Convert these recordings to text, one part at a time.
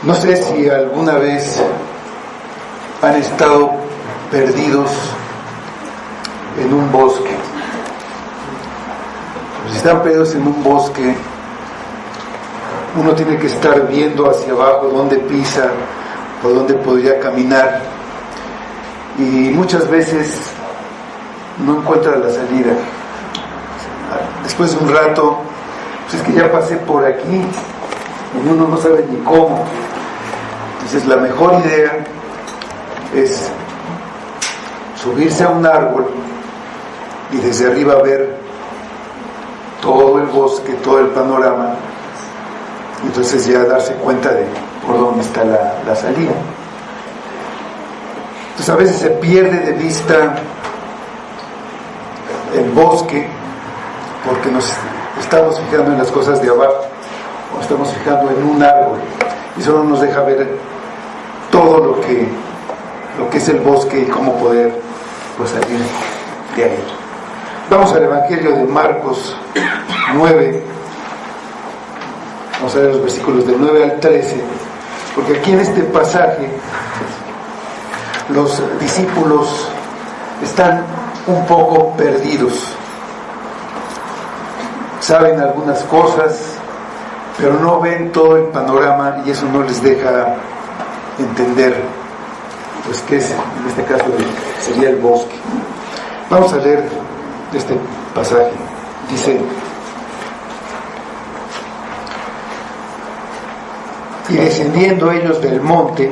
No sé si alguna vez han estado perdidos en un bosque. Si están perdidos en un bosque, uno tiene que estar viendo hacia abajo dónde pisa o dónde podría caminar, y muchas veces no encuentra la salida. Después de un rato, pues es que ya pasé por aquí y uno no sabe ni cómo. Entonces la mejor idea es subirse a un árbol y desde arriba ver todo el bosque, todo el panorama, y entonces ya darse cuenta de por dónde está la salida. Entonces a veces se pierde de vista el bosque porque nos estamos fijando en las cosas de abajo, o estamos fijando en un árbol, y solo nos deja ver todo lo que es el bosque y cómo poder salir de ahí. Vamos al Evangelio de Marcos 9, vamos a ver los versículos del 9 al 13, porque aquí en este pasaje los discípulos están un poco perdidos. Saben algunas cosas, pero no ven todo el panorama, y eso no les deja entender pues qué es, en este caso sería el bosque. Vamos a leer este pasaje. Dice: y descendiendo ellos del monte,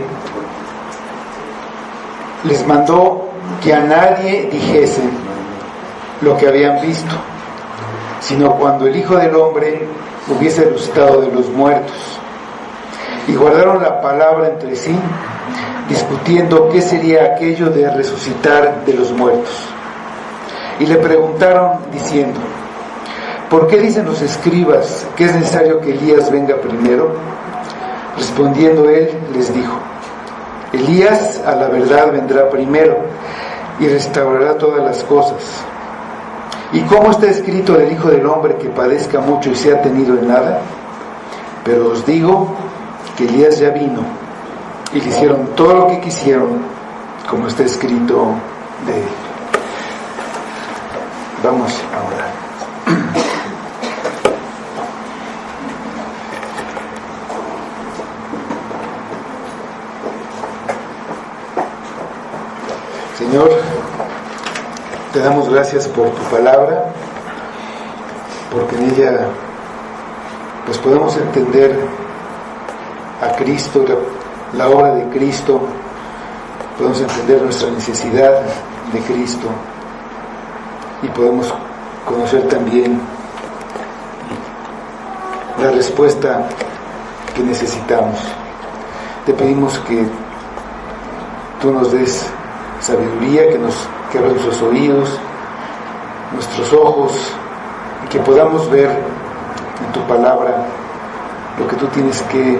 les mandó que a nadie dijesen lo que habían visto, sino cuando el Hijo del Hombre hubiese resucitado de los muertos. Y guardaron la palabra entre sí, discutiendo qué sería aquello de resucitar de los muertos. Y le preguntaron diciendo: ¿por qué dicen los escribas que es necesario que Elías venga primero? Respondiendo él, les dijo: Elías a la verdad vendrá primero y restaurará todas las cosas. ¿Y cómo está escrito del Hijo del Hombre que padezca mucho y sea tenido en nada? Pero os digo que Elías ya vino y le hicieron todo lo que quisieron, como está escrito de él. Vamos a orar. Señor, te damos gracias por tu palabra, porque en ella pues podemos entender a Cristo, la obra de Cristo, podemos entender nuestra necesidad de Cristo, y podemos conocer también la respuesta que necesitamos. Te pedimos que tú nos des sabiduría, que abras nuestros oídos, nuestros ojos, y que podamos ver en tu palabra lo que tú tienes que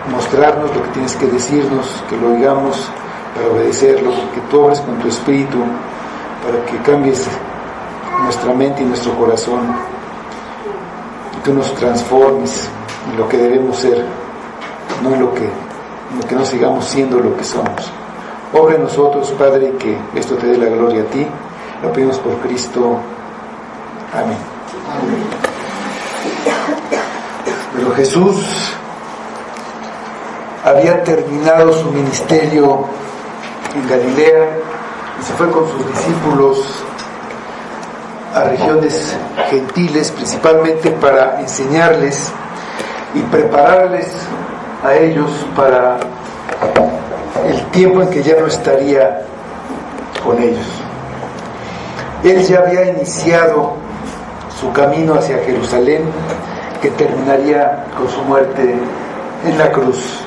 mostrarnos, lo que tienes que decirnos, que lo oigamos para obedecerlo, que tú obres con tu espíritu para que cambies nuestra mente y nuestro corazón, y tú nos transformes en lo que debemos ser, no en lo que no sigamos siendo lo que somos. Obra en nosotros, Padre, y que esto te dé la gloria a ti. Lo pedimos por Cristo. Amén. Pero Jesús había terminado su ministerio en Galilea y se fue con sus discípulos a regiones gentiles, principalmente para enseñarles y prepararles a ellos para el tiempo en que ya no estaría con ellos. Él ya había iniciado su camino hacia Jerusalén, que terminaría con su muerte en la cruz.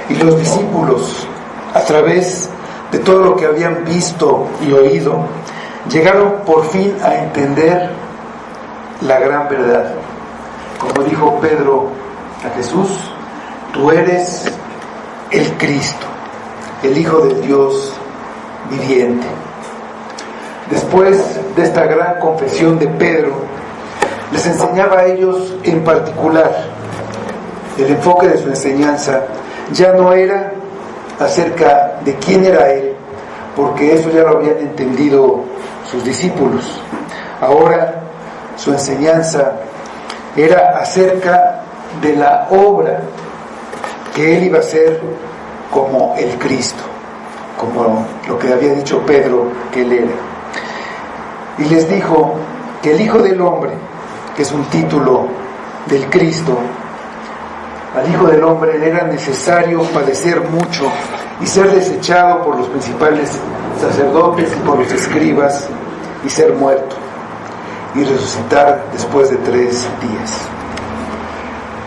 Y los discípulos, a través de todo lo que habían visto y oído, llegaron por fin a entender la gran verdad. Como dijo Pedro a Jesús: tú eres el Cristo, el Hijo del Dios viviente. Después de esta gran confesión de Pedro, les enseñaba a ellos en particular. El enfoque de su enseñanza ya no era acerca de quién era Él, porque eso ya lo habían entendido sus discípulos. Ahora su enseñanza era acerca de la obra que Él iba a hacer como el Cristo, como lo que había dicho Pedro que Él era. Y les dijo que el Hijo del Hombre, que es un título del Cristo, al Hijo del Hombre le era necesario padecer mucho y ser desechado por los principales sacerdotes y por los escribas y ser muerto y resucitar después de 3 días.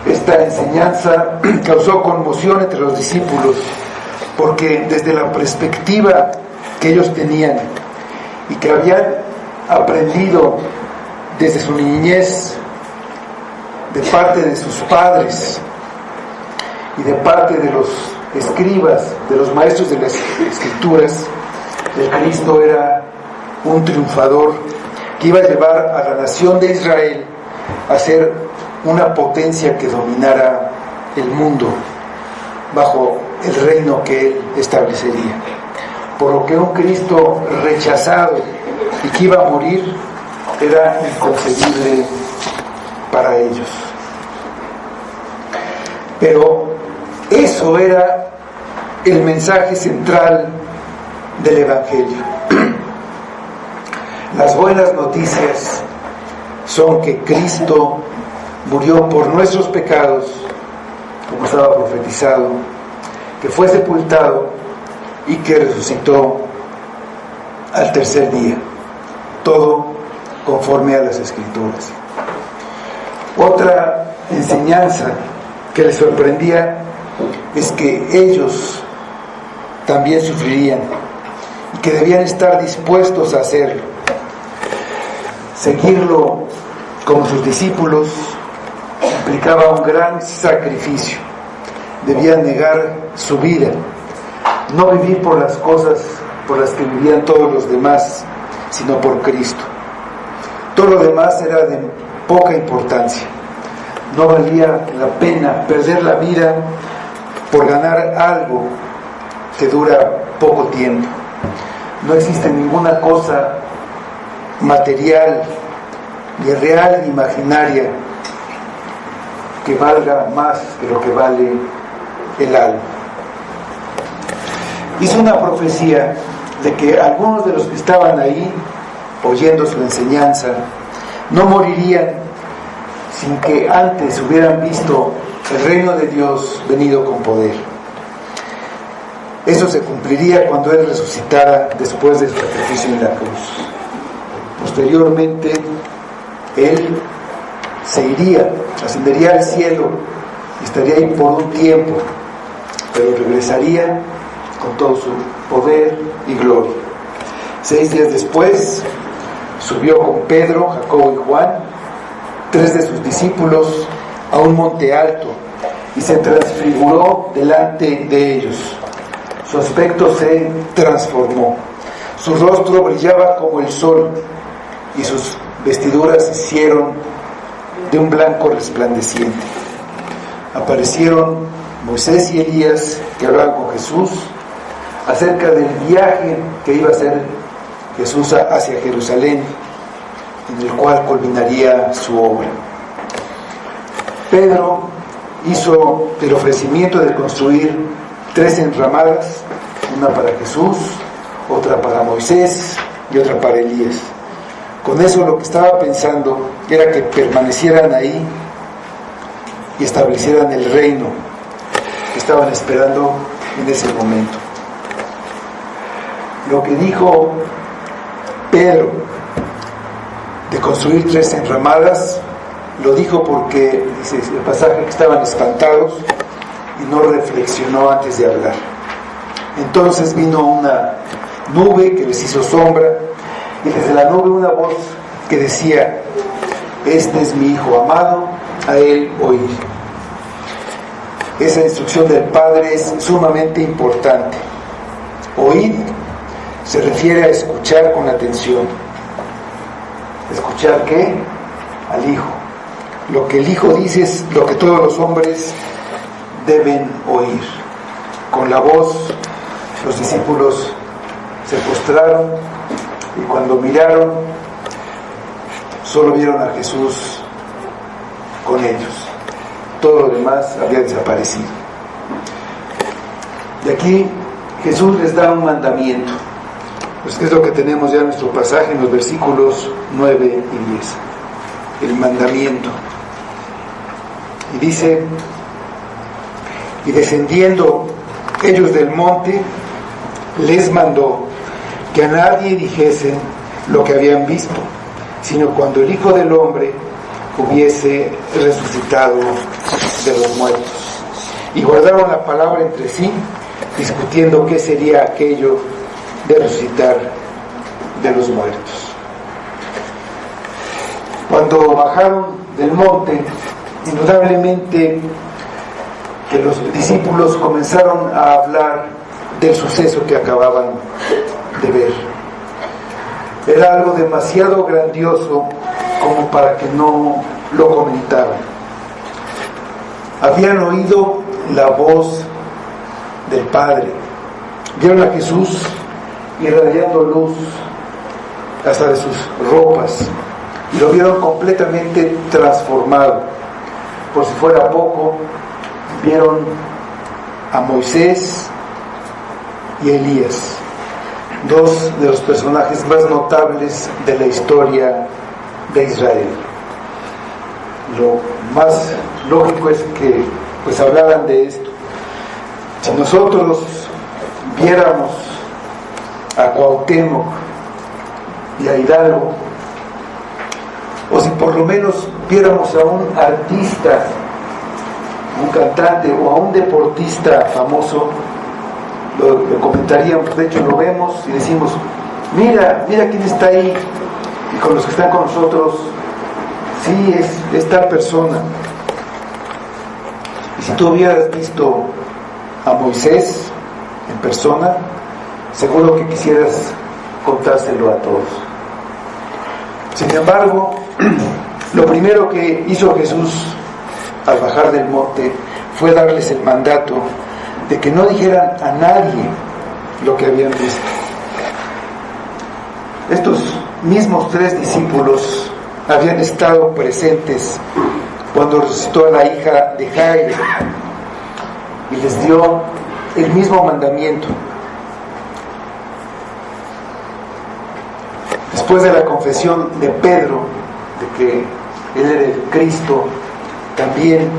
Esta enseñanza causó conmoción entre los discípulos porque desde la perspectiva que ellos tenían y que habían aprendido desde su niñez de parte de sus padres y de parte de los escribas, de los maestros de las Escrituras, el Cristo era un triunfador que iba a llevar a la nación de Israel a ser una potencia que dominara el mundo bajo el reino que Él establecería. Por lo que un Cristo rechazado y que iba a morir era inconcebible para ellos. Pero eso era el mensaje central del Evangelio. Las buenas noticias son que Cristo murió por nuestros pecados, como estaba profetizado, que fue sepultado y que resucitó al 3er día, todo conforme a las Escrituras. Otra enseñanza que les sorprendía es que ellos también sufrirían y que debían estar dispuestos a hacerlo. Seguirlo como sus discípulos implicaba un gran sacrificio. Debían negar su vida, no vivir por las cosas por las que vivían todos los demás, sino por Cristo. Todo lo demás era de poca importancia. No valía la pena perder la vida por ganar algo que dura poco tiempo. No existe ninguna cosa material, ni real ni imaginaria, que valga más que lo que vale el alma. Hizo una profecía de que algunos de los que estaban ahí oyendo su enseñanza no morirían sin que antes hubieran visto el reino de Dios venido con poder. Eso se cumpliría cuando Él resucitara después de su sacrificio en la cruz. Posteriormente, Él se iría, ascendería al cielo, estaría ahí por un tiempo, pero regresaría con todo su poder y gloria. 6 días después, subió con Pedro, Jacobo y Juan, 3 de sus discípulos, a un monte alto y se transfiguró delante de ellos. Su aspecto se transformó, su rostro brillaba como el sol y sus vestiduras se hicieron de un blanco resplandeciente. Aparecieron Moisés y Elías que hablaban con Jesús acerca del viaje que iba a hacer Jesús hacia Jerusalén, en el cual culminaría su obra. Pedro hizo el ofrecimiento de construir 3 enramadas, una para Jesús, otra para Moisés y otra para Elías. Con eso lo que estaba pensando era que permanecieran ahí y establecieran el reino que estaban esperando en ese momento. Lo que dijo Pedro de construir 3 enramadas, lo dijo porque, dice el pasaje, que estaban espantados y no reflexionó antes de hablar. Entonces vino una nube que les hizo sombra y desde la nube una voz que decía: este es mi Hijo amado, a Él oíd. Esa instrucción del Padre es sumamente importante. Oíd se refiere a escuchar con atención. ¿Escuchar qué? Al Hijo. Lo que el Hijo dice es lo que todos los hombres deben oír. con la voz, los discípulos se postraron y cuando miraron, solo vieron a Jesús con ellos. Todo lo demás había desaparecido. Y aquí Jesús les da un mandamiento. Pues que es lo que tenemos ya en nuestro pasaje en los versículos 9 y 10. El mandamiento. Y dice: y descendiendo ellos del monte, les mandó que a nadie dijesen lo que habían visto, sino cuando el Hijo del Hombre hubiese resucitado de los muertos. Y guardaron la palabra entre sí, discutiendo qué sería aquello de resucitar de los muertos. Cuando bajaron del monte, indudablemente que los discípulos comenzaron a hablar del suceso que acababan de ver. Era algo demasiado grandioso como para que no lo comentaran. Habían oído la voz del Padre, vieron a Jesús irradiando luz hasta de sus ropas y lo vieron completamente transformado. Por si fuera poco, vieron a Moisés y a Elías, dos de los personajes más notables de la historia de Israel. Lo más lógico es que pues hablaran de esto. Si nosotros viéramos a Cuauhtémoc y a Hidalgo, o si por lo menos viéramos a un artista, un cantante o a un deportista famoso, lo comentaríamos. De hecho lo vemos y decimos: mira quién está ahí, y con los que están con nosotros, sí, es tal persona. Y si tú hubieras visto a Moisés en persona, seguro que quisieras contárselo a todos. Sin embargo, lo primero que hizo Jesús al bajar del monte fue darles el mandato de que no dijeran a nadie lo que habían visto. Estos mismos 3 discípulos habían estado presentes cuando resucitó a la hija de Jairo y les dio el mismo mandamiento. Después de la confesión de Pedro de que él era el Cristo, también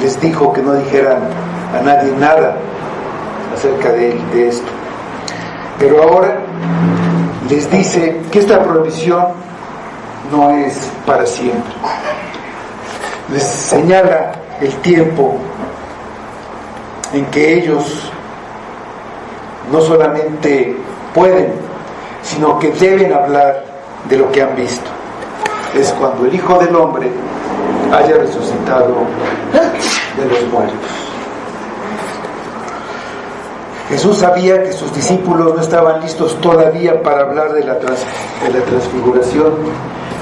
les dijo que no dijeran a nadie nada acerca de esto. Pero ahora les dice que esta prohibición no es para siempre. Les señala el tiempo en que ellos no solamente pueden, sino que deben hablar de lo que han visto. Es cuando el Hijo del Hombre haya resucitado de los muertos. Jesús sabía que sus discípulos no estaban listos todavía para hablar de la transfiguración,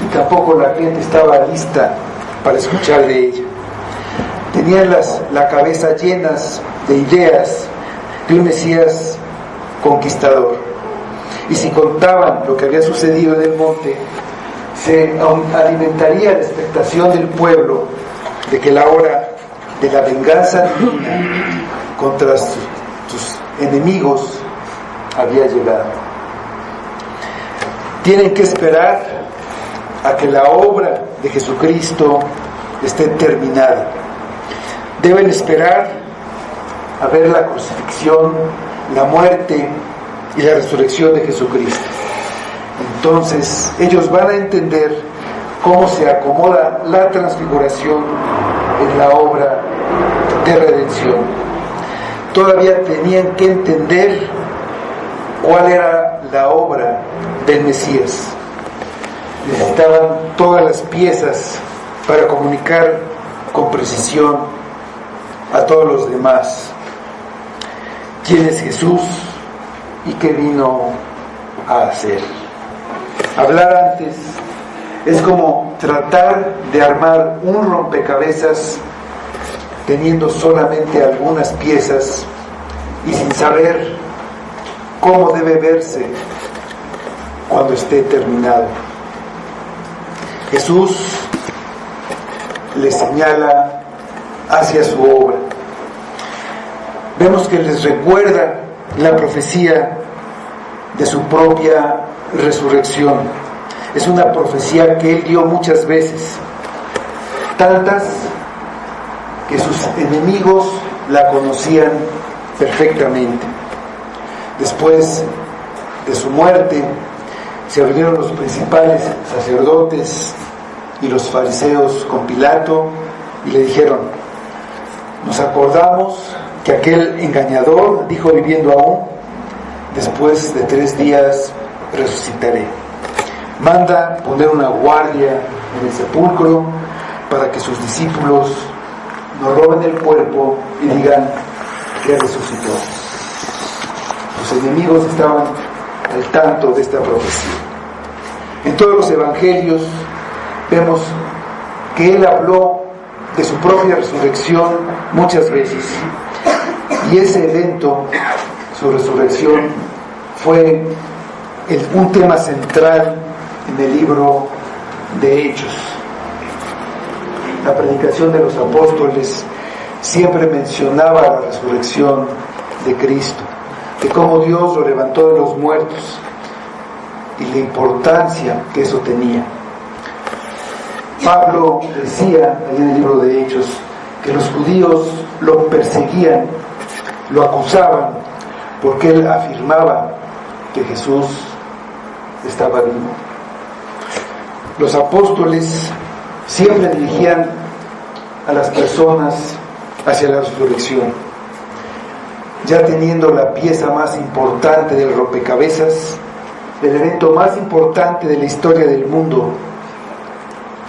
y tampoco la gente estaba lista para escuchar de ella. Tenían la cabeza llenas de ideas de un Mesías conquistador, y si contaban lo que había sucedido en el monte, se alimentaría la expectación del pueblo de que la hora de la venganza divina contra sus enemigos había llegado. Tienen que esperar a que la obra de Jesucristo esté terminada. Deben esperar a ver la crucifixión, la muerte y la resurrección de Jesucristo. Entonces ellos van a entender cómo se acomoda la transfiguración en la obra de redención. Todavía tenían que entender cuál era la obra del Mesías. Necesitaban todas las piezas para comunicar con precisión a todos los demás quién es Jesús y qué vino a hacer. Hablar antes es como tratar de armar un rompecabezas teniendo solamente algunas piezas y sin saber cómo debe verse cuando esté terminado. Jesús les señala hacia su obra. Vemos que les recuerda la profecía de su propia resurrección. Es una profecía que él dio muchas veces, tantas que sus enemigos la conocían perfectamente. Después de su muerte, se reunieron los principales sacerdotes y los fariseos con Pilato y le dijeron: nos acordamos que aquel engañador dijo viviendo aún: después de 3 días resucitaré. Manda poner una guardia en el sepulcro para que sus discípulos no roben el cuerpo y digan que resucitó. Sus enemigos estaban al tanto de esta profecía. En todos los evangelios vemos que él habló de su propia resurrección muchas veces, y ese evento, su resurrección, fue un tema central en el libro de Hechos. La predicación de los apóstoles siempre mencionaba la resurrección de Cristo, de cómo Dios lo levantó de los muertos y la importancia que eso tenía. Pablo decía en el libro de Hechos que los judíos lo perseguían, lo acusaban, porque él afirmaba que Jesús estaba vivo. Los apóstoles siempre dirigían a las personas hacia la resurrección, ya teniendo la pieza más importante del rompecabezas, el evento más importante de la historia del mundo,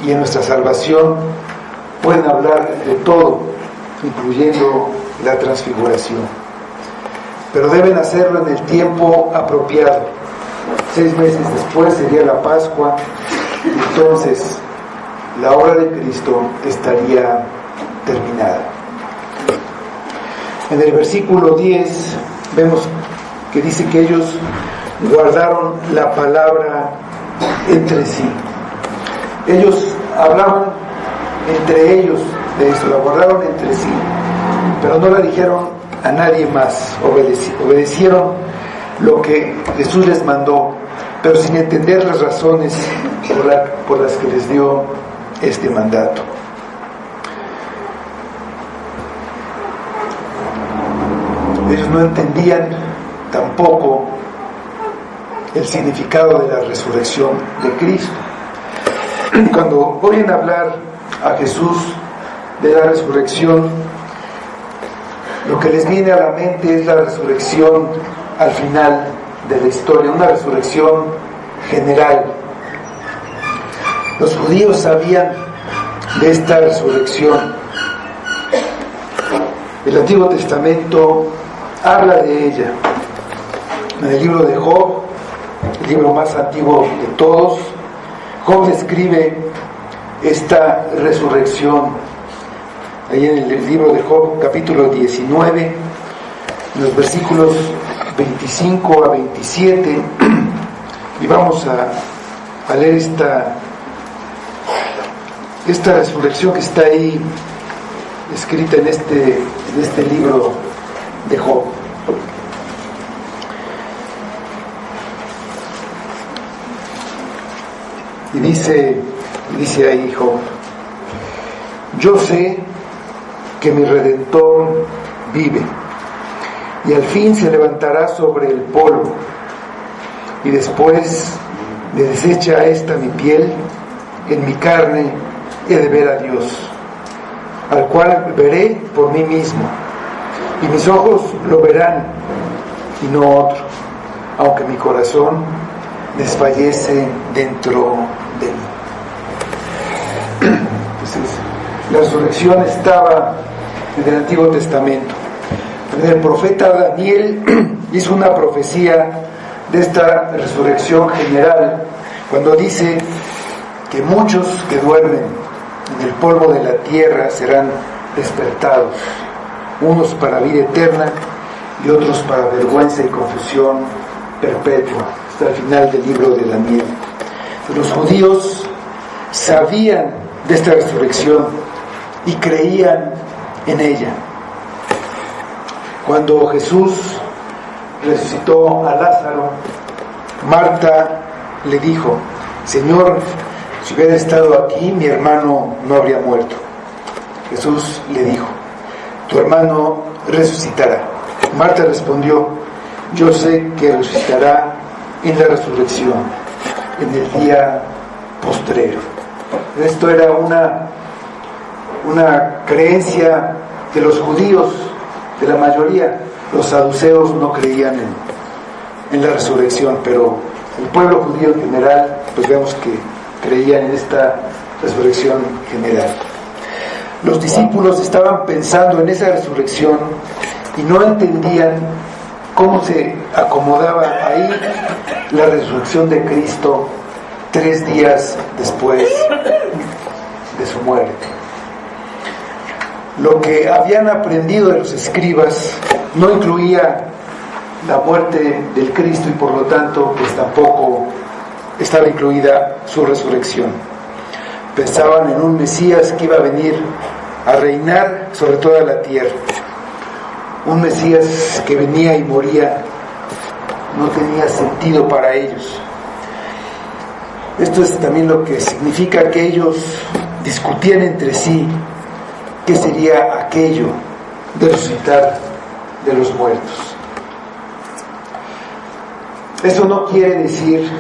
y en nuestra salvación pueden hablar de todo, incluyendo la transfiguración, pero deben hacerlo en el tiempo apropiado. 6 meses después sería la Pascua, y entonces la obra de Cristo estaría terminada. En el versículo 10 vemos que dice que ellos guardaron la palabra entre sí. Ellos hablaban entre ellos de eso, la guardaron entre sí, pero no la dijeron a nadie más. Obedecieron lo que Jesús les mandó, pero sin entender las razones por las que les dio este mandato. Ellos no entendían tampoco el significado de la resurrección de Cristo. Cuando oyen hablar a Jesús de la resurrección, lo que les viene a la mente es la resurrección al final de la historia, una resurrección general. Los judíos sabían de esta resurrección. El Antiguo Testamento habla de ella. En el libro de Job, el libro más antiguo de todos, Job describe esta resurrección. Ahí en el libro de Job, capítulo 19, en los versículos 25 a 27, y vamos a leer esta resurrección que está ahí escrita en este libro de Job. Y dice ahí Job: yo sé que mi Redentor vive, y al fin se levantará sobre el polvo, y después de deshecha esta mi piel, en mi carne he de ver a Dios, al cual veré por mí mismo, y mis ojos lo verán y no otro, aunque mi corazón desfallece dentro de mí. Entonces, la resurrección estaba en el Antiguo Testamento. El profeta Daniel hizo una profecía de esta resurrección general cuando dice que muchos que duermen en el polvo de la tierra serán despertados, unos para vida eterna y otros para vergüenza y confusión perpetua, hasta el final del libro de Daniel. Los judíos sabían de esta resurrección y creían en ella. Cuando Jesús resucitó a Lázaro, Marta le dijo: Señor, si hubiera estado aquí, mi hermano no habría muerto. Jesús le dijo: tu hermano resucitará. Marta respondió: yo sé que resucitará en la resurrección, en el día postrero. Esto era una creencia de los judíos, de la mayoría. Los saduceos no creían en la resurrección, pero el pueblo judío en general, pues vemos que creían en esta resurrección general. Los discípulos estaban pensando en esa resurrección y no entendían cómo se acomodaba ahí la resurrección de Cristo 3 días después de su muerte. Lo que habían aprendido de los escribas no incluía la muerte del Cristo y por lo tanto pues tampoco estaba incluida su resurrección. Pensaban en un Mesías que iba a venir a reinar sobre toda la tierra. Un Mesías que venía y moría no tenía sentido para ellos. Esto es también lo que significa que ellos discutían entre sí qué sería aquello de resucitar de los muertos. Eso no quiere decir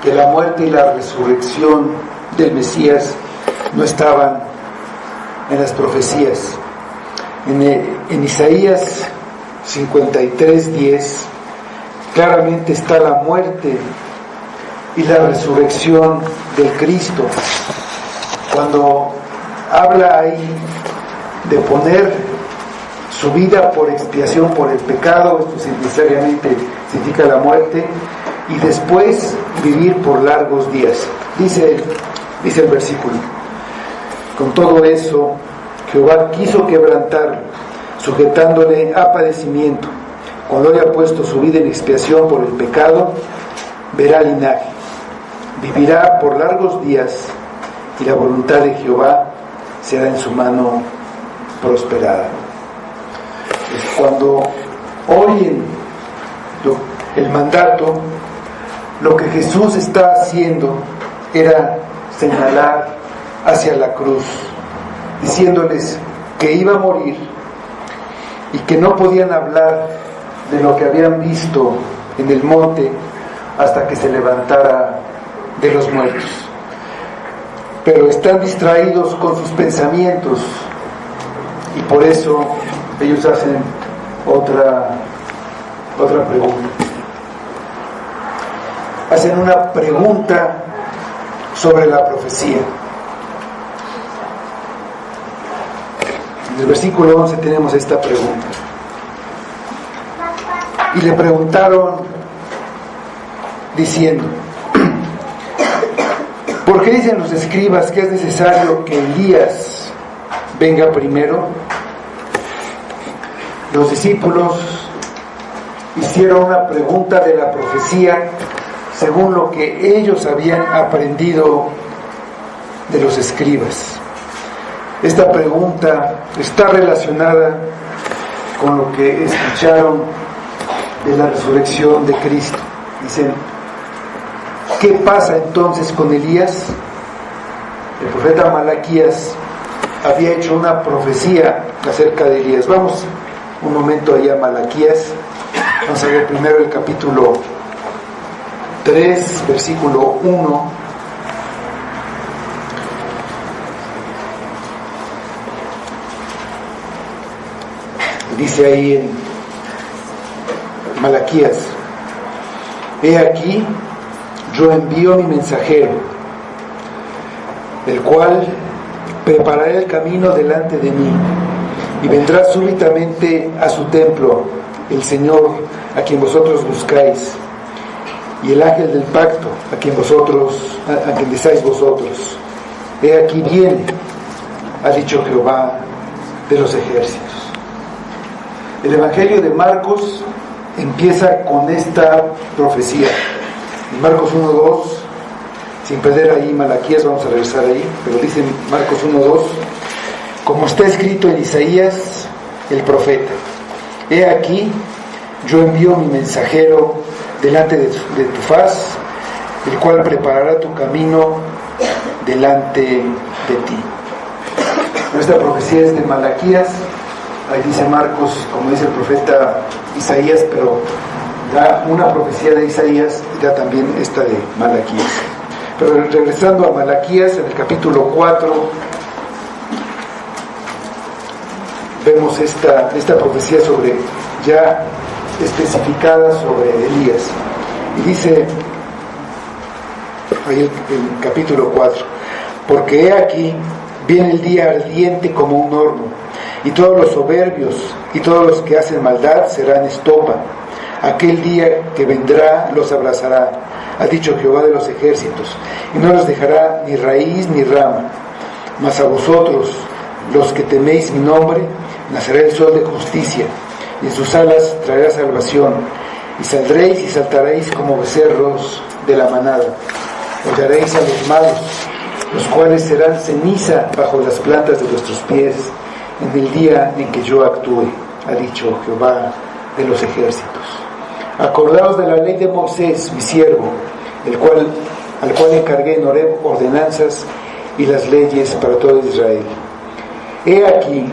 que la muerte y la resurrección del Mesías no estaban en las profecías. En Isaías 53:10 claramente está la muerte y la resurrección del Cristo. Cuando habla ahí de poner su vida por expiación por el pecado, esto necesariamente significa la muerte, y después vivir por largos días. Dice el versículo: con todo eso Jehová quiso quebrantarlo, sujetándole a padecimiento. Cuando haya puesto su vida en expiación por el pecado, verá linaje, vivirá por largos días, y la voluntad de Jehová será en su mano prosperada. Cuando oyen el mandato, lo que Jesús está haciendo era señalar hacia la cruz, diciéndoles que iba a morir y que no podían hablar de lo que habían visto en el monte hasta que se levantara de los muertos. Pero están distraídos con sus pensamientos y por eso ellos hacen otra pregunta. Hacen una pregunta sobre la profecía. En el versículo 11 tenemos esta pregunta. Y le preguntaron diciendo: ¿por qué dicen los escribas que es necesario que Elías venga primero? Los discípulos hicieron una pregunta de la profecía según lo que ellos habían aprendido de los escribas. Esta pregunta está relacionada con lo que escucharon de la resurrección de Cristo. Dicen: ¿qué pasa entonces con Elías? El profeta Malaquías había hecho una profecía acerca de Elías. Vamos un momento allá a Malaquías. Vamos a ver primero el capítulo 3, versículo 1. Dice ahí en Malaquías: he aquí, yo envío mi mensajero, el cual preparará el camino delante de mí, y vendrá súbitamente a su templo el Señor a quien vosotros buscáis, y el ángel del pacto a quien deseáis vosotros. He aquí viene, ha dicho Jehová de los ejércitos. El Evangelio de Marcos empieza con esta profecía. En Marcos 1:2, sin perder ahí Malaquías, vamos a regresar ahí, pero dice Marcos 1:2, como está escrito en Isaías, el profeta: he aquí, yo envío mi mensajero delante de tu faz, el cual preparará tu camino delante de ti. Esta profecía es de Malaquías. Ahí dice Marcos, como dice el profeta Isaías, pero da una profecía de Isaías y da también esta de Malaquías. Pero regresando a Malaquías, en el capítulo 4, vemos esta profecía sobre, ya especificada sobre Elías. Y dice ahí el capítulo 4: porque he aquí, viene el día ardiente como un horno, y todos los soberbios y todos los que hacen maldad serán estopa. Aquel día que vendrá los abrazará, ha dicho Jehová de los ejércitos, y no los dejará ni raíz ni rama. Mas a vosotros, los que teméis mi nombre, nacerá el sol de justicia, y en sus alas traerá salvación, y saldréis y saltaréis como becerros de la manada. Hollaréis a los malos, los cuales serán ceniza bajo las plantas de vuestros pies, en el día en que yo actúe, ha dicho Jehová de los ejércitos. Acordaos de la ley de Moisés, mi siervo, al cual encargué en Horeb ordenanzas y las leyes para todo Israel. He aquí,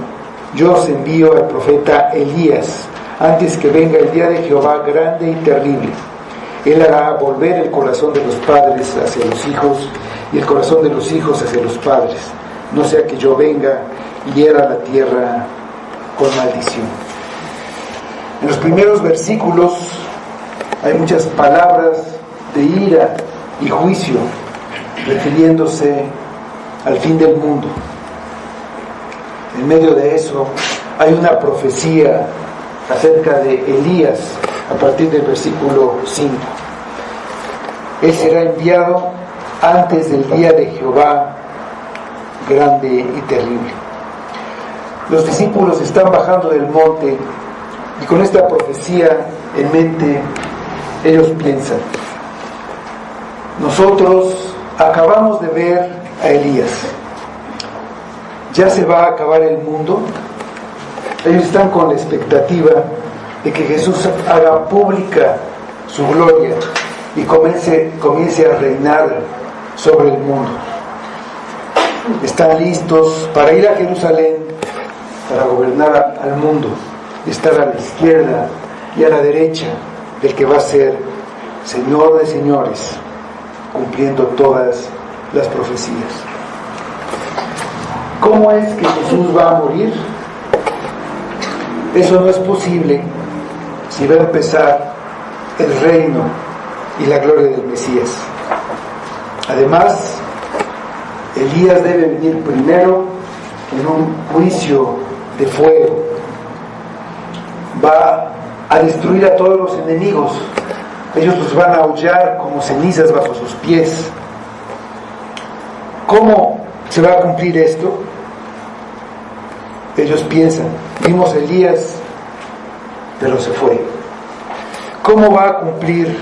yo os envío al profeta Elías, antes que venga el día de Jehová grande y terrible. Él hará volver el corazón de los padres hacia los hijos, y el corazón de los hijos hacia los padres, no sea que yo venga y hiera la tierra con maldición. En los primeros versículos hay muchas palabras de ira y juicio, refiriéndose al fin del mundo. En medio de eso hay una profecía acerca de Elías a partir del versículo 5. Él será enviado antes del día de Jehová grande y terrible. Los discípulos están bajando del monte y con esta profecía en mente ellos piensan: nosotros acabamos de ver a Elías, ya se va a acabar el mundo. Ellos están con la expectativa de que Jesús haga pública su gloria y comience a reinar sobre el mundo. Están listos para ir a Jerusalén, para gobernar al mundo, estar a la izquierda y a la derecha del que va a ser Señor de señores, cumpliendo todas las profecías. ¿Cómo es que Jesús va a morir? Eso no es posible si va a empezar el reino y la gloria del Mesías. Además, Elías debe venir primero en un juicio de fuego. Va a destruir a todos los enemigos. Ellos los van a hollar como cenizas bajo sus pies. ¿Cómo se va a cumplir esto? Ellos piensan: vimos a Elías, pero se fue. ¿Cómo va a cumplir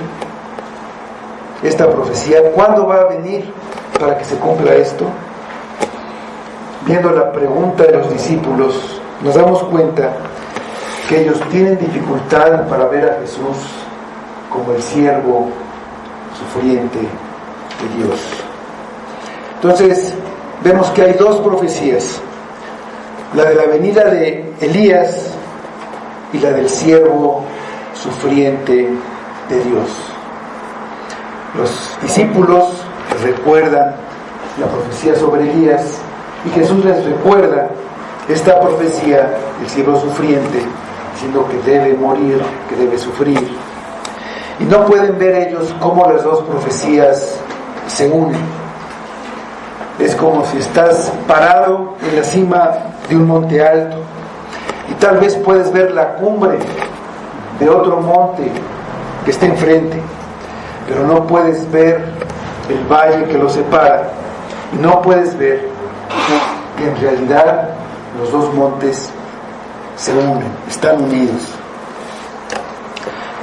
esta profecía? ¿Cuándo va a venir para que se cumpla esto? Viendo la pregunta de los discípulos, nos damos cuenta que ellos tienen dificultad para ver a Jesús como el siervo sufriente de Dios. Entonces, vemos que hay dos profecías: la de la venida de Elías y la del siervo sufriente de Dios. Los discípulos recuerdan la profecía sobre Elías y Jesús les recuerda esta profecía del siervo sufriente, diciendo que debe morir, que debe sufrir. Y no pueden ver ellos cómo las dos profecías se unen. Es como si estás parado en la cima de un monte alto y tal vez puedes ver la cumbre de otro monte que está enfrente, pero no puedes ver el valle que lo separa, y no puedes ver que en realidad los dos montes se unen, están unidos.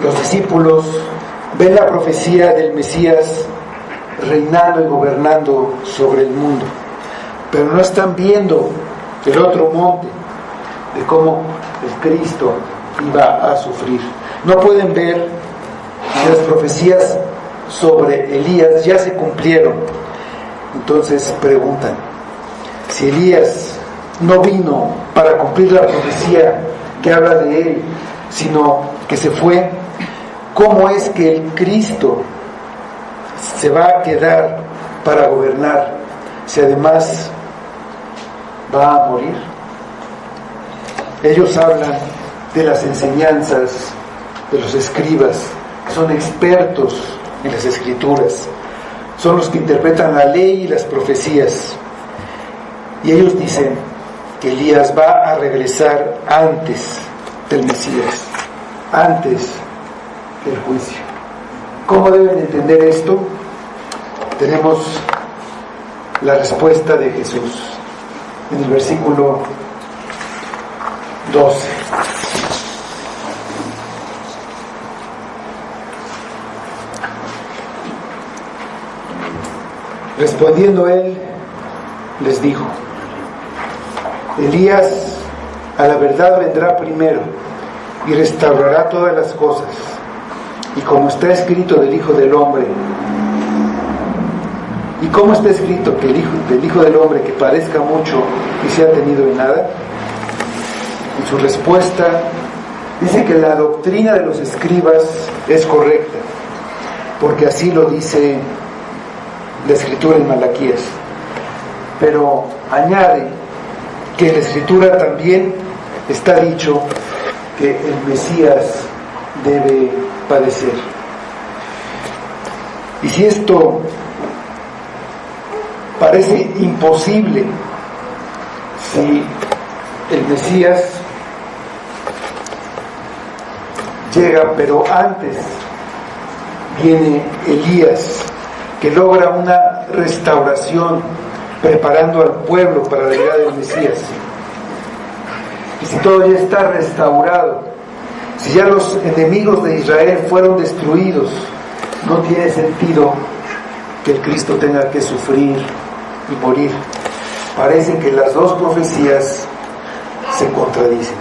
Los discípulos ven la profecía del Mesías reinando y gobernando sobre el mundo, pero no están viendo el otro monte, de cómo el Cristo iba a sufrir. No pueden ver que las profecías sobre Elías ya se cumplieron. Entonces preguntan, si Elías no vino para cumplir la profecía que habla de él, sino que se fue, ¿cómo es que el Cristo se va a quedar para gobernar si además va a morir? Ellos hablan de las enseñanzas de los escribas, que son expertos en las escrituras, son los que interpretan la ley y las profecías, y ellos dicen que Elías va a regresar antes del Mesías, antes del juicio. ¿Cómo deben entender esto? Tenemos la respuesta de Jesús en el versículo 12. Respondiendo él, les dijo: Elías a la verdad vendrá primero y restaurará todas las cosas. Y como está escrito del Hijo del Hombre, ¿y cómo está escrito que del Hijo del Hombre que parezca mucho y sea tenido en nada? En su respuesta dice que la doctrina de los escribas es correcta, porque así lo dice la Escritura en Malaquías. Pero añade que en la Escritura también está dicho que el Mesías debe padecer. Y si esto parece imposible, si el Mesías llega, pero antes viene Elías, que logra una restauración, preparando al pueblo para la llegada del Mesías. Y si todo ya está restaurado, si ya los enemigos de Israel fueron destruidos, no tiene sentido que el Cristo tenga que sufrir y morir. Parece que las dos profecías se contradicen.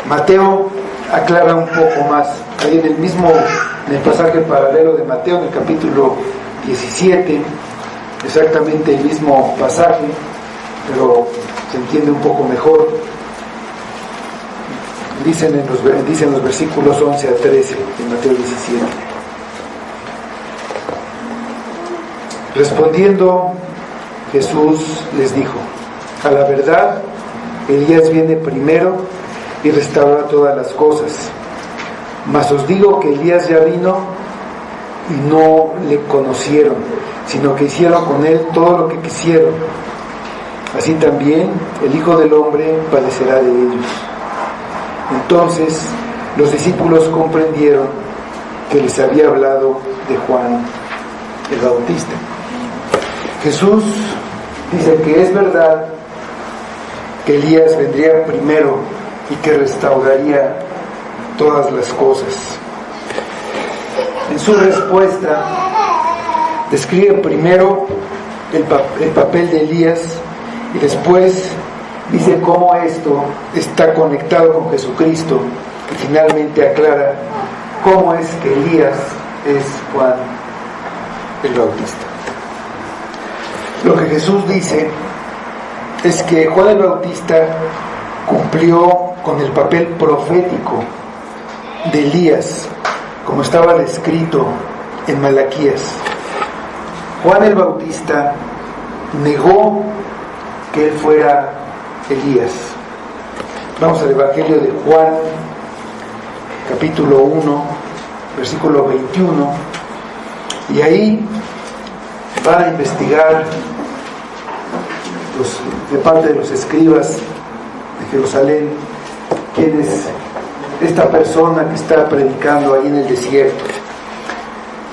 Mateo aclara un poco más. Ahí en el pasaje paralelo de Mateo, en el capítulo 17, exactamente el mismo pasaje, pero se entiende un poco mejor. Dicen los versículos 11 a 13 de Mateo 17. Respondiendo Jesús les dijo: a la verdad, Elías viene primero y restaura todas las cosas. Mas os digo que Elías ya vino y no le conocieron, sino que hicieron con él todo lo que quisieron. Así también el Hijo del Hombre padecerá de ellos. Entonces los discípulos comprendieron que les había hablado de Juan el Bautista. Jesús dice que es verdad que Elías vendría primero y que restauraría todas las cosas. En su respuesta describe primero el papel de Elías y después dice cómo esto está conectado con Jesucristo, y finalmente aclara cómo es que Elías es Juan el Bautista. Lo que Jesús dice es que Juan el Bautista cumplió con el papel profético de Elías, como estaba descrito en Malaquías. Juan el Bautista negó que él fuera Elías. Vamos al Evangelio de Juan, capítulo 1, versículo 21, y ahí van a investigar de parte de los escribas de Jerusalén quién es esta persona que está predicando ahí en el desierto.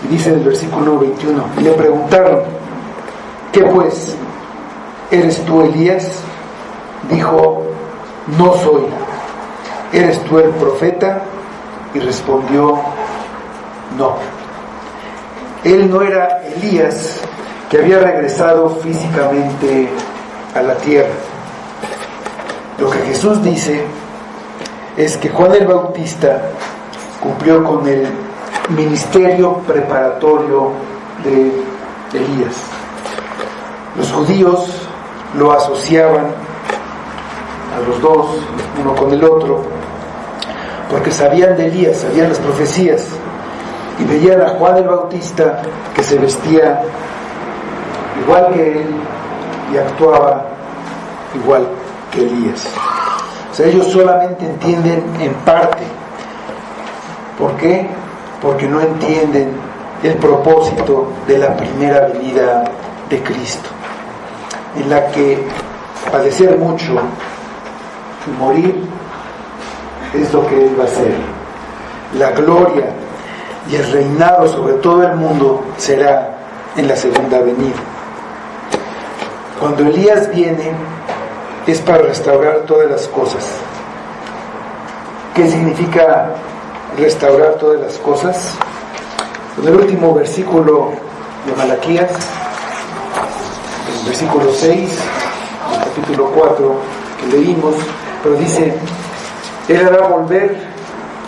Y dice en el versículo 21, y le preguntaron: ¿qué pues? ¿Eres tú Elías? dijo: no soy. ¿Eres tú el profeta? Y respondió: no. Él no era Elías, que había regresado físicamente a la tierra. Lo que Jesús dice es que Juan el Bautista cumplió con el ministerio preparatorio de Elías. Los judíos lo asociaban a los dos, uno con el otro, porque sabían de Elías, sabían las profecías, y veían a Juan el Bautista que se vestía igual que él y actuaba igual que Elías. O sea, ellos solamente entienden en parte. ¿Por qué? Porque no entienden el propósito de la primera venida de Cristo, en la que padecer mucho y morir es lo que Él va a hacer. La gloria y el reinado sobre todo el mundo será en la segunda venida. Cuando Elías viene es para restaurar todas las cosas. ¿Qué significa restaurar todas las cosas? En el último versículo de Malaquías, el versículo 6 del capítulo 4 que leímos, pero dice: Él hará volver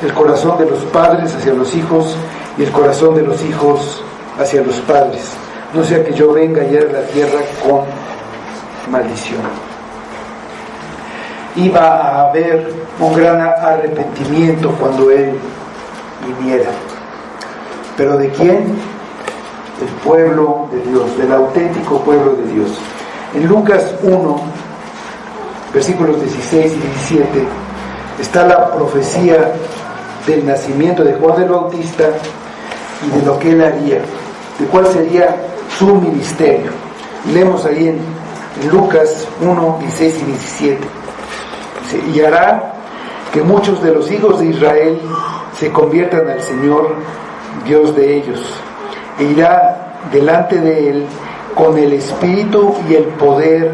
el corazón de los padres hacia los hijos y el corazón de los hijos hacia los padres, no sea que yo venga y hiera la tierra con maldición. Iba a haber un gran arrepentimiento cuando Él viniera. ¿Pero de quién? Del pueblo de Dios, del auténtico pueblo de Dios. En Lucas 1, versículos 16 y 17, está la profecía del nacimiento de Juan el Bautista y de lo que él haría, de cuál sería su ministerio. Leemos ahí en Lucas 1, 16 y 17. Dice: y hará que muchos de los hijos de Israel se conviertan al Señor, Dios de ellos, e irá delante de él con el espíritu y el poder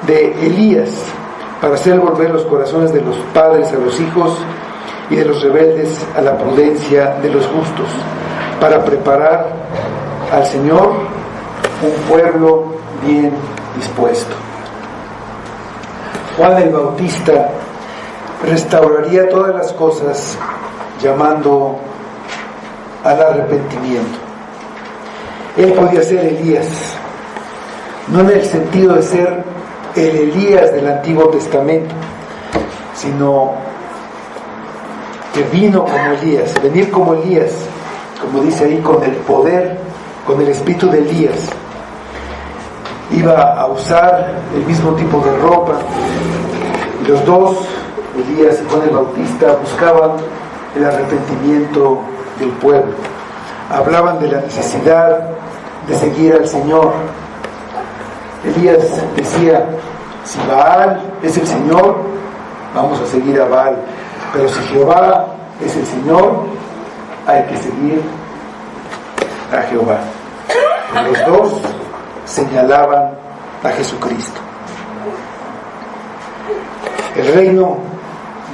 de Elías, para hacer volver los corazones de los padres a los hijos y de los rebeldes a la prudencia de los justos, para preparar al Señor un pueblo bien dispuesto. Juan el Bautista restauraría todas las cosas llamando al arrepentimiento. Él podía ser Elías, no en el sentido de ser el Elías del Antiguo Testamento, sino que vino como Elías, venir como Elías, como dice ahí, con el poder, con el espíritu de Elías. Iba a usar el mismo tipo de ropa, y los dos, Elías y Juan el Bautista, buscaban el arrepentimiento del pueblo. Hablaban de la necesidad de seguir al Señor. Elías decía: si Baal es el Señor, vamos a seguir a Baal, pero si Jehová es el Señor, hay que seguir a Jehová. Los dos señalaban a Jesucristo. El reino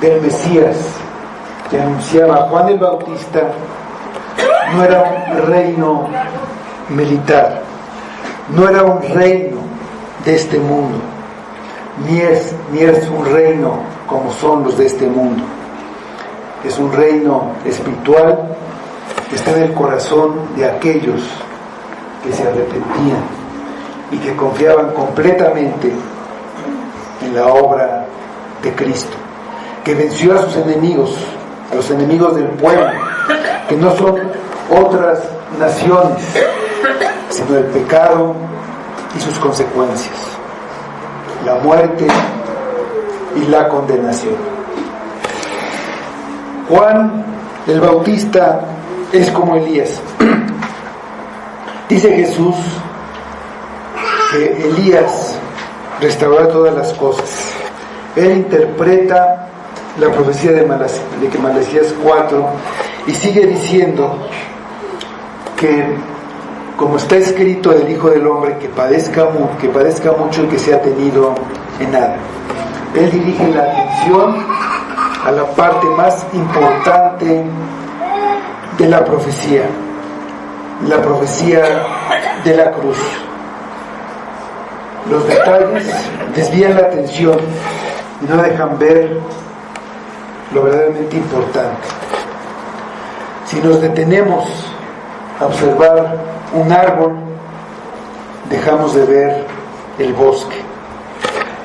del Mesías que anunciaba Juan el Bautista no era un reino militar, no era un reino de este mundo, ni es un reino como son los de este mundo. Es un reino espiritual que está en el corazón de aquellos que se arrepentían y que confiaban completamente en la obra de Cristo, que venció a sus enemigos, a los enemigos del pueblo, que no son otras naciones, sino el pecado y sus consecuencias, la muerte y la condenación. Juan el Bautista es como Elías. Dice Jesús que Elías restaurará todas las cosas. Él interpreta la profecía de Malaquías 4 y sigue diciendo que, como está escrito del Hijo del Hombre, que padezca mucho y que sea tenido en nada. Él dirige la atención a la parte más importante de la profecía de la cruz. Los detalles desvían la atención y no dejan ver lo verdaderamente importante. Si nos detenemos a observar un árbol, dejamos de ver el bosque.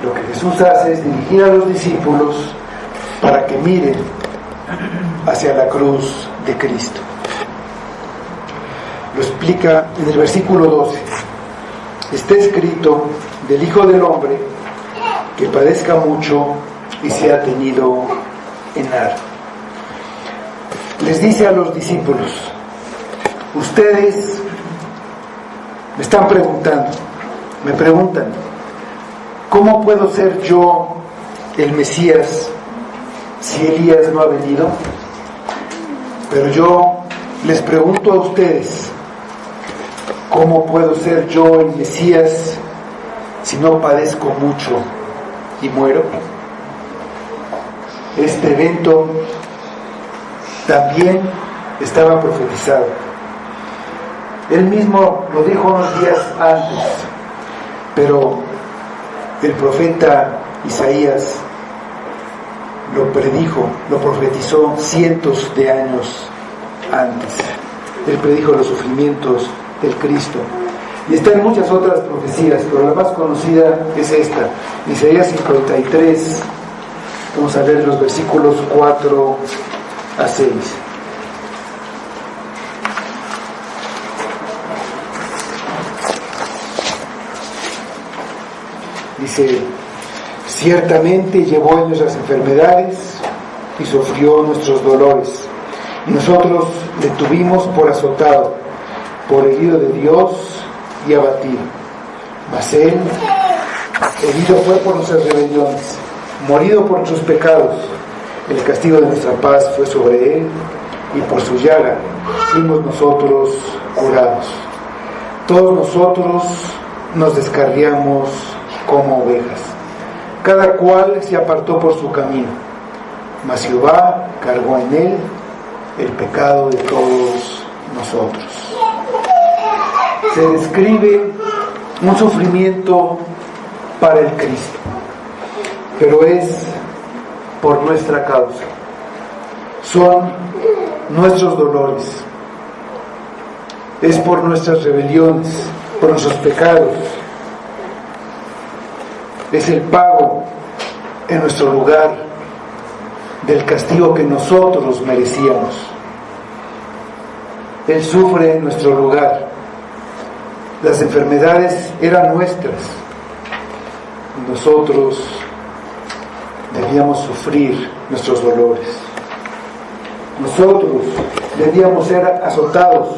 Lo que Jesús hace es dirigir a los discípulos para que miren hacia la cruz de Cristo. Lo explica en el versículo 12. Está escrito del Hijo del Hombre que padezca mucho y sea tenido en nada. Les dice a los discípulos: ustedes me preguntan, ¿cómo puedo ser yo el Mesías si Elías no ha venido? Pero yo les pregunto a ustedes, ¿cómo puedo ser yo el Mesías si no padezco mucho y muero? Este evento también estaba profetizado. Él mismo lo dijo unos días antes, pero el profeta Isaías lo predijo, lo profetizó cientos de años antes. Él predijo los sufrimientos del Cristo. Y está en muchas otras profecías, pero la más conocida es esta, Isaías 53. Vamos a ver los versículos 4 a 6. Dice: ciertamente llevó en nuestras enfermedades y sufrió nuestros dolores, y nosotros le tuvimos por azotado, por herido de Dios y abatido. Mas él herido fue por nuestras rebeliones, morido por nuestros pecados. El castigo de nuestra paz fue sobre él, y por su llaga fuimos nosotros curados. Todos nosotros nos descarriamos como ovejas, cada cual se apartó por su camino, mas Jehová cargó en él el pecado de todos nosotros. Se describe un sufrimiento para el Cristo, pero es por nuestra causa. Son nuestros dolores, es por nuestras rebeliones, por nuestros pecados. Es el pago en nuestro lugar del castigo que nosotros merecíamos. Él sufre en nuestro lugar. Las enfermedades eran nuestras. Nosotros debíamos sufrir nuestros dolores. Nosotros debíamos ser azotados.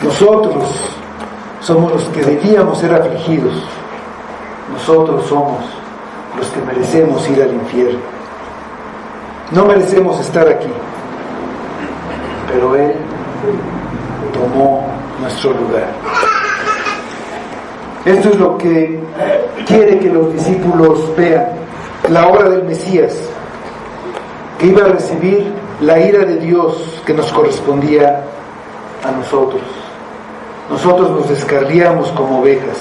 Nosotros somos los que debíamos ser afligidos. Nosotros somos los que merecemos ir al infierno. No merecemos estar aquí, pero Él tomó nuestro lugar. Esto es lo que quiere que los discípulos vean: la obra del Mesías, que iba a recibir la ira de Dios que nos correspondía a nosotros. Nosotros nos descarriamos como ovejas.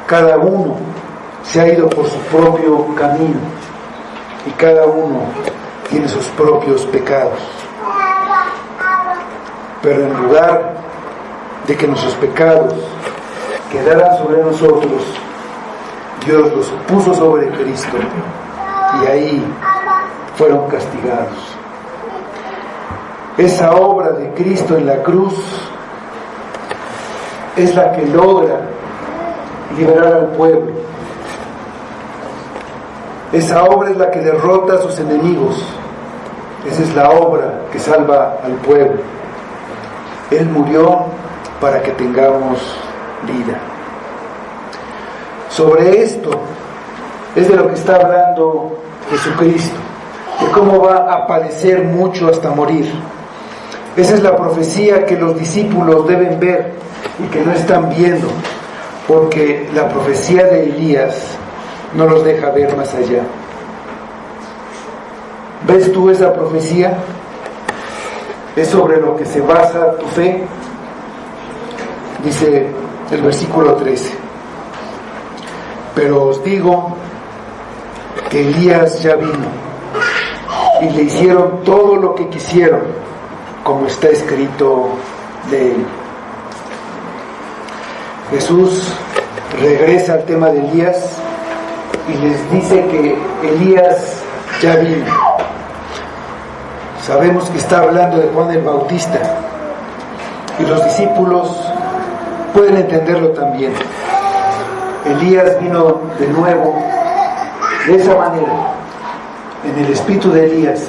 Cada uno se ha ido por su propio camino y cada uno tiene sus propios pecados. Pero en lugar de que nuestros pecados quedaran sobre nosotros, Dios los puso sobre Cristo y ahí fueron castigados. Esa obra de Cristo en la cruz es la que logra liberar al pueblo. Esa obra es la que derrota a sus enemigos. Esa es la obra que salva al pueblo. Él murió para que tengamos vida. Sobre esto es de lo que está hablando Jesucristo, de cómo va a padecer mucho hasta morir. Esa es la profecía que los discípulos deben ver y que no están viendo, porque la profecía de Elías no los deja ver más allá. ¿Ves tú esa profecía? ¿Es sobre lo que se basa tu fe? Dice el versículo 13: pero os digo que Elías ya vino y le hicieron todo lo que quisieron, como está escrito de él. Jesús regresa al tema de Elías y les dice que Elías ya vino. Sabemos que está hablando de Juan el Bautista y los discípulos pueden entenderlo también. Elías vino de nuevo de esa manera, en el espíritu de Elías,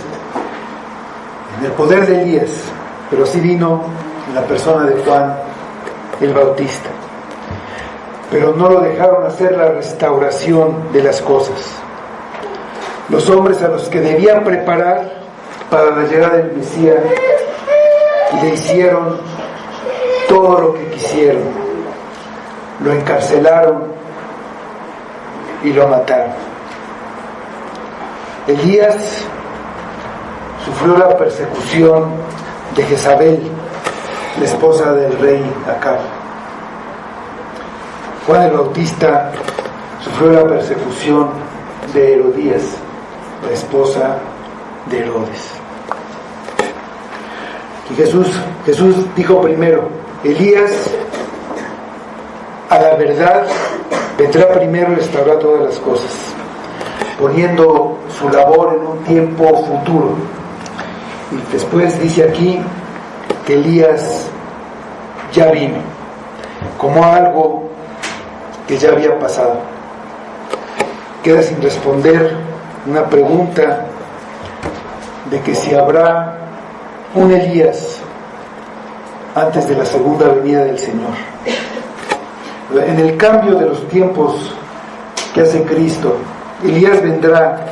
en el poder de Elías, pero sí vino en la persona de Juan el Bautista. Pero no lo dejaron hacer la restauración de las cosas. Los hombres a los que debían preparar para la llegada del Mesías le hicieron todo lo que quisieron. Lo encarcelaron y lo mataron. Elías sufrió la persecución de Jezabel, la esposa del rey Acab. Juan el Bautista sufrió la persecución de Herodías, la esposa de Herodes. Y Jesús dijo primero: Elías, a la verdad, vendrá primero y restaurará todas las cosas, poniendo su labor en un tiempo futuro. Y después dice aquí que Elías ya vino, como algo que ya había pasado. Queda sin responder una pregunta de que si habrá un Elías antes de la segunda venida del Señor. En el cambio de los tiempos que hace Cristo, Elías vendrá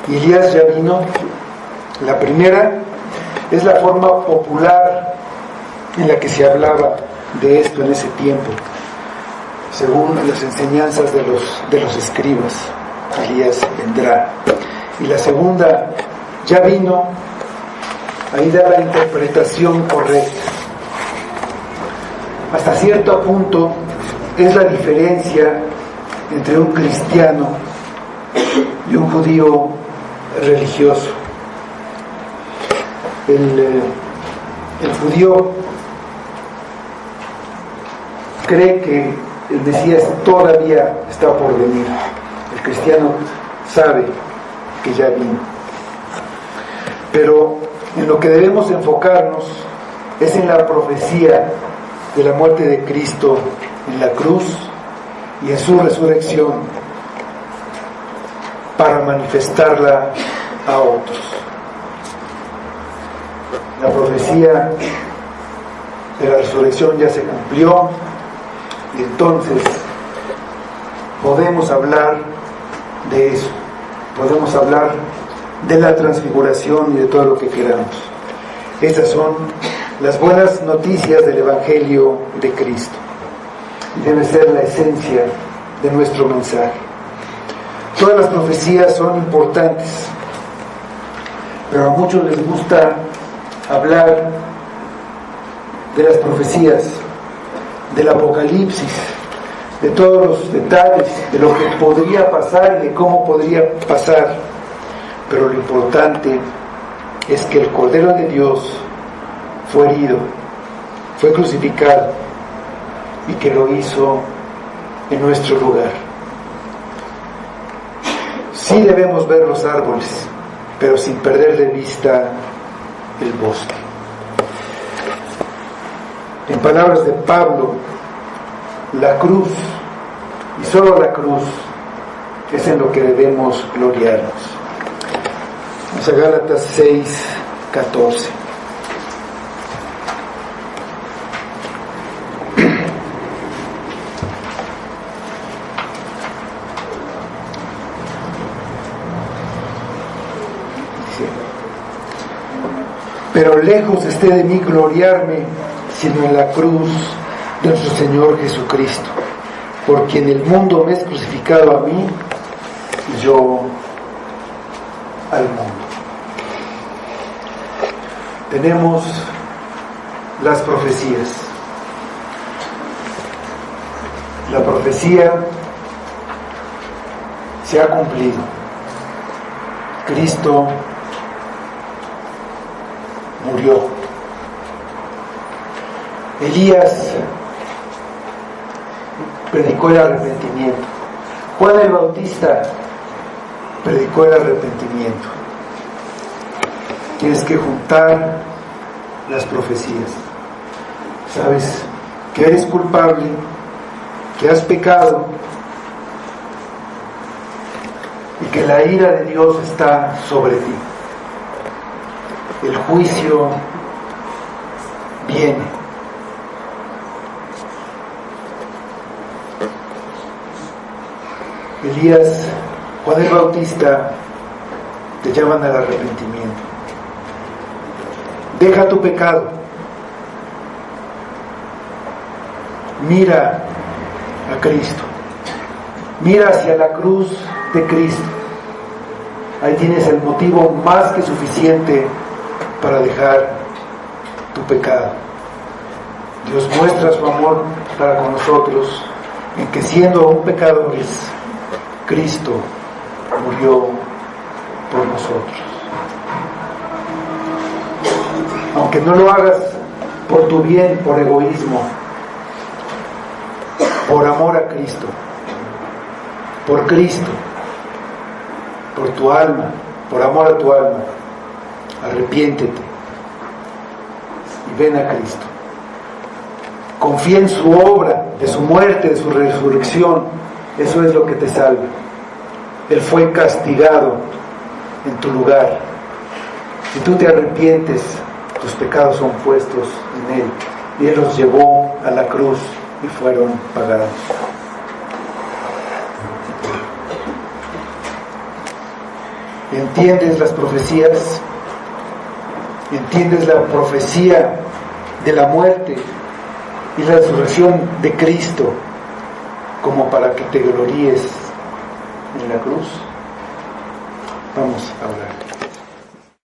y Elías ya vino. La primera es la forma popular en la que se hablaba de esto en ese tiempo, según las enseñanzas de los escribas. Elías vendrá. Y la segunda, ya vino, ahí da la interpretación correcta. Hasta cierto punto es la diferencia entre un cristiano y un judío religioso. El judío cree que el Mesías todavía está por venir. El cristiano sabe que ya vino. Pero en lo que debemos enfocarnos es en la profecía de la muerte de Cristo en la cruz y en su resurrección para manifestarla a otros. La profecía de la resurrección ya se cumplió y entonces podemos hablar de eso, podemos hablar de la transfiguración y de todo lo que queramos. Estas son las buenas noticias del Evangelio de Cristo y debe ser la esencia de nuestro mensaje. Todas las profecías son importantes, pero a muchos les gusta hablar de las profecías, del Apocalipsis, de todos los detalles, de lo que podría pasar y de cómo podría pasar. Pero lo importante es que el Cordero de Dios fue herido, fue crucificado y que lo hizo en nuestro lugar. Sí debemos ver los árboles, pero sin perder de vista el bosque. En palabras de Pablo, la cruz, y solo la cruz, es en lo que debemos gloriarnos. Vamos a Gálatas 6:14. Pero lejos esté de mí gloriarme, sino en la cruz de nuestro Señor Jesucristo, por quien el mundo me es crucificado a mí y yo al mundo. Tenemos las profecías. La profecía se ha cumplido. Cristo murió. Elías predicó el arrepentimiento. Juan el Bautista predicó el arrepentimiento. Tienes que juntar las profecías. Sabes que eres culpable, que has pecado y que la ira de Dios está sobre ti. El juicio viene. Elías, Juan el Bautista te llaman al arrepentimiento. Deja tu pecado. Mira a Cristo. Mira hacia la cruz de Cristo. Ahí tienes el motivo más que suficiente para dejar tu pecado. Dios muestra su amor para con nosotros en que siendo aún pecadores, Cristo murió por nosotros. Aunque no lo hagas por tu bien, por egoísmo, por amor a Cristo, por Cristo, por tu alma, por amor a tu alma, arrepiéntete y ven a Cristo. Confía en su obra, de su muerte, de su resurrección. Eso es lo que te salva. Él fue castigado en tu lugar. Si tú te arrepientes, tus pecados son puestos en Él. Y Él los llevó a la cruz y fueron pagados. ¿Entiendes las profecías? ¿Entiendes la profecía de la muerte y la resurrección de Cristo como para que te gloríes en la cruz? Vamos a orar.